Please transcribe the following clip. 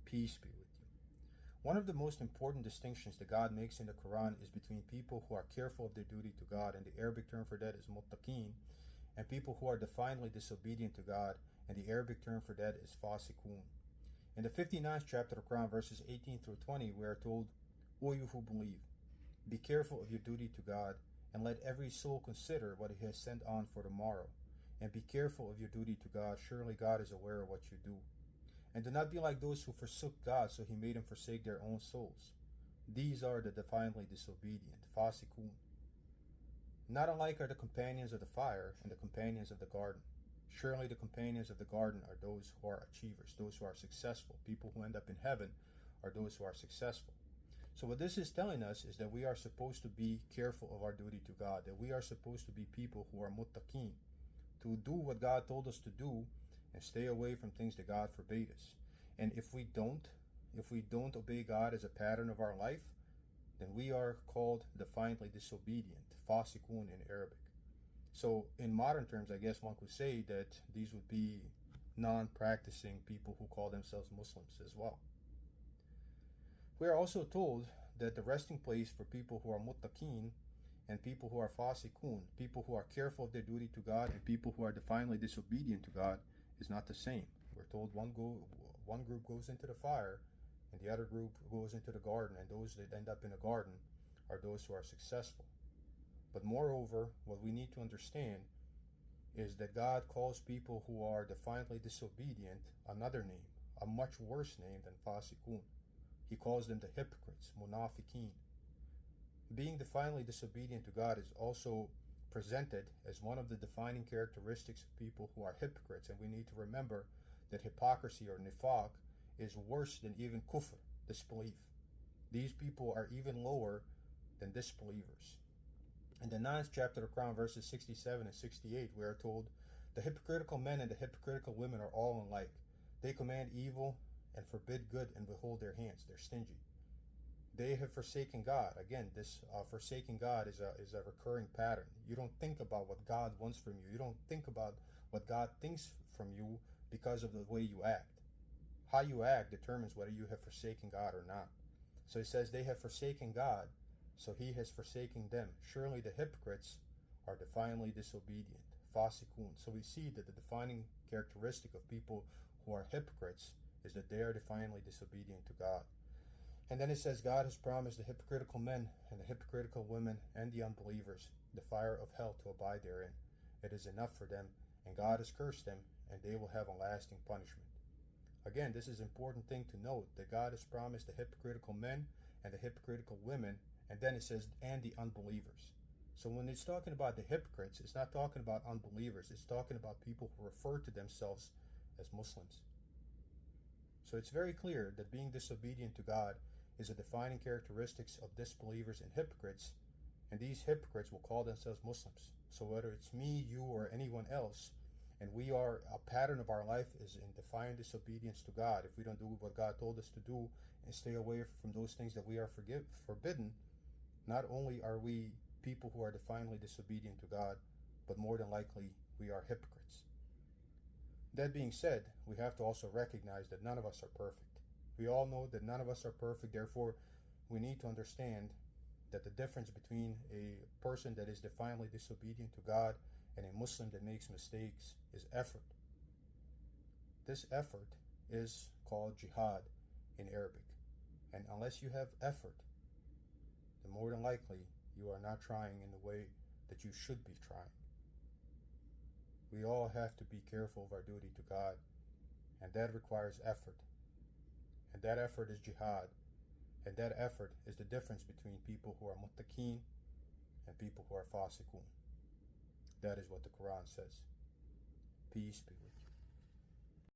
Peace be with you. One of the most important distinctions that God makes in the Quran is between people who are careful of their duty to God, and the Arabic term for that is Mutaqeen, and people who are defiantly disobedient to God, and the Arabic term for that is Fasiqoon. In the 59th chapter of the Quran, verses 18 through 20, we are told, O you who believe, be careful of your duty to God, and let every soul consider what He has sent on for tomorrow. And be careful of your duty to God, surely God is aware of what you do. And do not be like those who forsook God, so He made them forsake their own souls. These are the defiantly disobedient, Fasiqoon. Not alike are the companions of the fire and the companions of the garden. Surely the companions of the garden are those who are achievers, those who are successful. People who end up in heaven are those who are successful. So what this is telling us is that we are supposed to be careful of our duty to God, that we are supposed to be people who are muttaqeen, to do what God told us to do and stay away from things that God forbade us. And if we don't obey God as a pattern of our life, then we are called defiantly disobedient, fasiqun in Arabic. So in modern terms, I guess one could say that these would be non-practicing people who call themselves Muslims as well. We are also told that the resting place for people who are muttaqeen and people who are fasiqun, people who are careful of their duty to God and people who are defiantly disobedient to God, is not the same. We're told one group goes into the fire and the other group goes into the garden, and those that end up in the garden are those who are successful. But moreover, what we need to understand is that God calls people who are defiantly disobedient another name, a much worse name than fasiqun. He calls them the hypocrites, munafiqeen. Being defiantly disobedient to God is also presented as one of the defining characteristics of people who are hypocrites, and we need to remember that hypocrisy or nifaq is worse than even kufr, disbelief. These people are even lower than disbelievers. In the 9th chapter of the Quran, verses 67 and 68, we are told, the hypocritical men and the hypocritical women are all alike. They command evil and forbid good and withhold their hands. They're stingy. They have forsaken God. Again, this forsaking God is a recurring pattern. You don't think about what God wants from you. You don't think about what God thinks from you because of the way you act. How you act determines whether you have forsaken God or not. So it says they have forsaken God, so He has forsaken them. Surely the hypocrites are defiantly disobedient, fasiqun. So we see that the defining characteristic of people who are hypocrites is that they are defiantly disobedient to God. And then it says God has promised the hypocritical men and the hypocritical women and the unbelievers the fire of hell to abide therein. It is enough for them, and God has cursed them, and they will have a lasting punishment. Again, this is an important thing to note, that God has promised the hypocritical men and the hypocritical women, and then it says, and the unbelievers. So when it's talking about the hypocrites, it's not talking about unbelievers. It's talking about people who refer to themselves as Muslims. So it's very clear that being disobedient to God is a defining characteristic of disbelievers and hypocrites, and these hypocrites will call themselves Muslims. So whether it's me, you, or anyone else, and a pattern of our life is in defiant disobedience to God, if we don't do what God told us to do and stay away from those things that we are forbidden, not only are we people who are defiantly disobedient to God, but more than likely we are hypocrites. That being said, we have to also recognize that none of us are perfect. We all know that none of us are perfect, therefore we need to understand that the difference between a person that is defiantly disobedient to God and a Muslim that makes mistakes is effort. This effort is called jihad in Arabic. And unless you have effort, then more than likely you are not trying in the way that you should be trying. We all have to be careful of our duty to God, and that requires effort. And that effort is jihad. And that effort is the difference between people who are mutaqeen and people who are fasiqun. That is what the Quran says. Peace be with you.